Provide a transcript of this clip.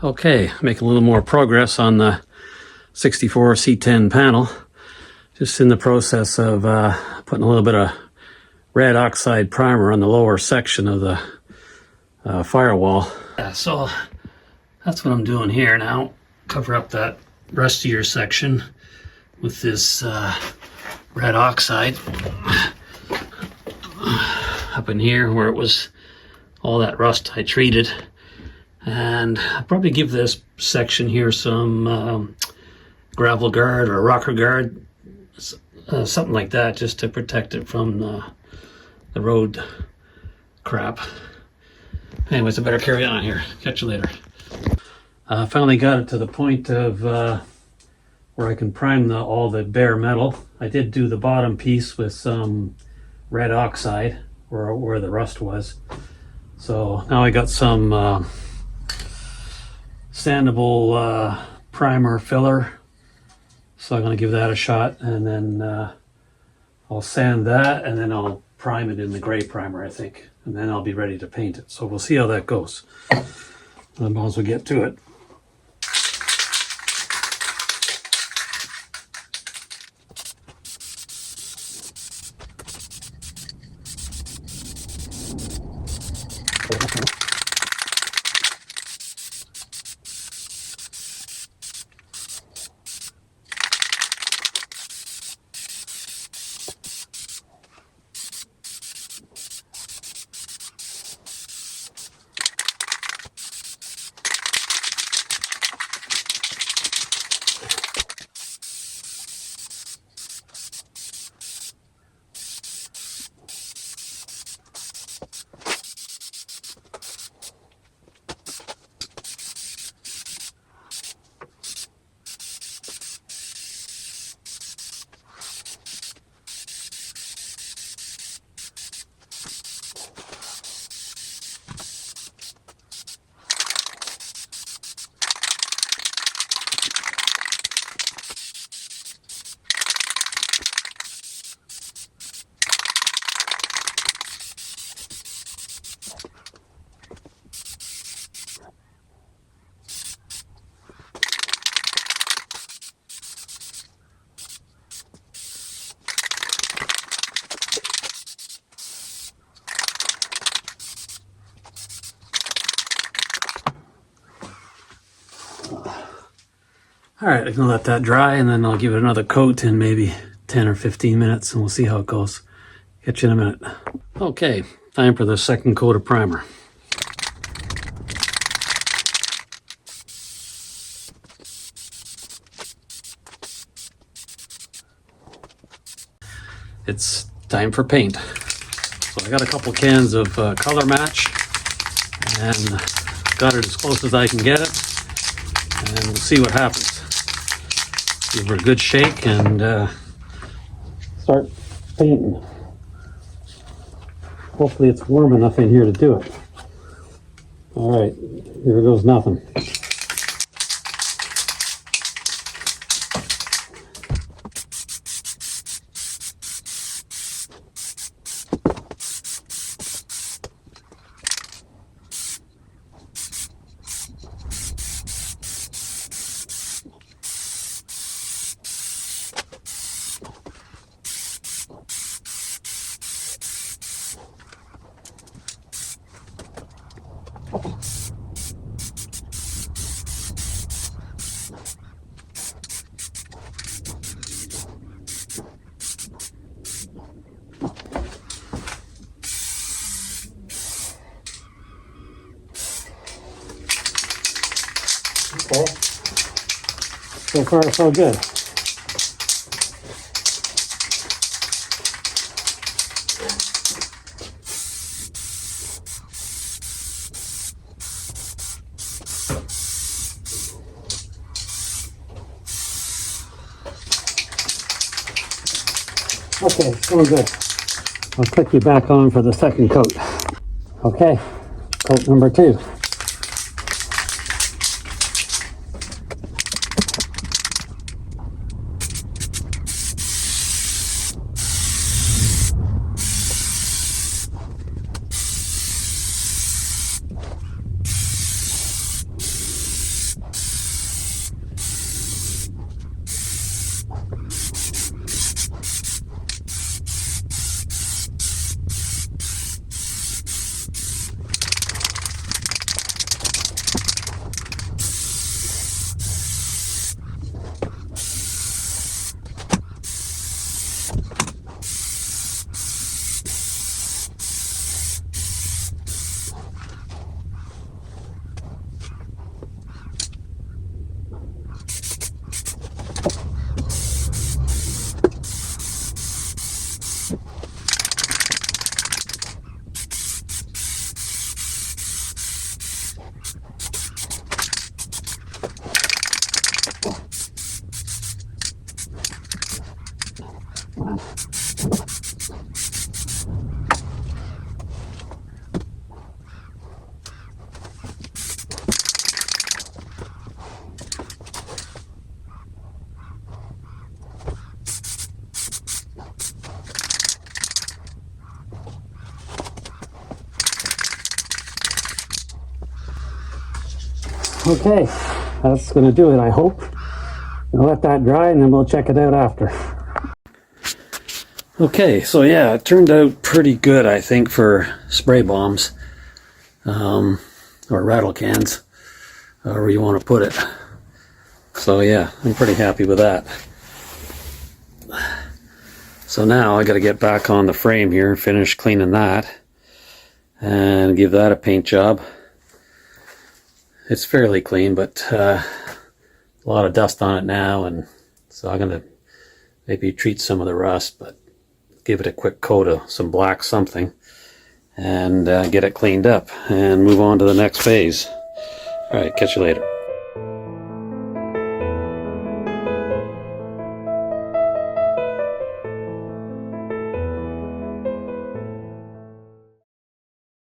Okay, making a little more progress on the 64 C10 panel. Just in the process of putting a little bit of red oxide primer on the lower section of the firewall. So that's what I'm doing here now. Cover up that rustier section with this red oxide up in here where it was all that rust I treated. And I'll probably give this section here some gravel guard or rocker guard, something like that, just to protect it from the road crap. Anyways, I better carry on here. Catch you later. Finally got it to the point of where I can prime all the bare metal. I did do the bottom piece with some red oxide where the rust was. So now I got some sandable primer filler. So I'm going to give that a shot, and then I'll sand that, and then I'll prime it in the gray primer, I think. And then I'll be ready to paint it. So we'll see how that goes. I might as well get to it. All right, I can let that dry, and then I'll give it another coat in maybe 10 or 15 minutes, and we'll see how it goes. Catch you in a minute. Okay, time for the second coat of primer. It's time for paint. So I got a couple cans of color match, and got it as close as I can get it, and we'll see what happens. Give her a good shake and start painting. Hopefully it's warm enough in here to do it. All right, here goes nothing. Okay. So far, so good. Okay, so good. I'll click you back on for the second coat. Okay, coat number 2. Okay, that's going to do it, I hope. I'll let that dry and then we'll check it out after. Okay, so yeah, it turned out pretty good, I think, for spray bombs, or rattle cans, however you want to put it. So yeah, I'm pretty happy with that. So now I got to get back on the frame here, finish cleaning that, and give that a paint job. It's fairly clean, but a lot of dust on it now, and so I'm going to maybe treat some of the rust, but give it a quick coat of some black something, and get it cleaned up, and move on to the next phase. Alright, catch you later.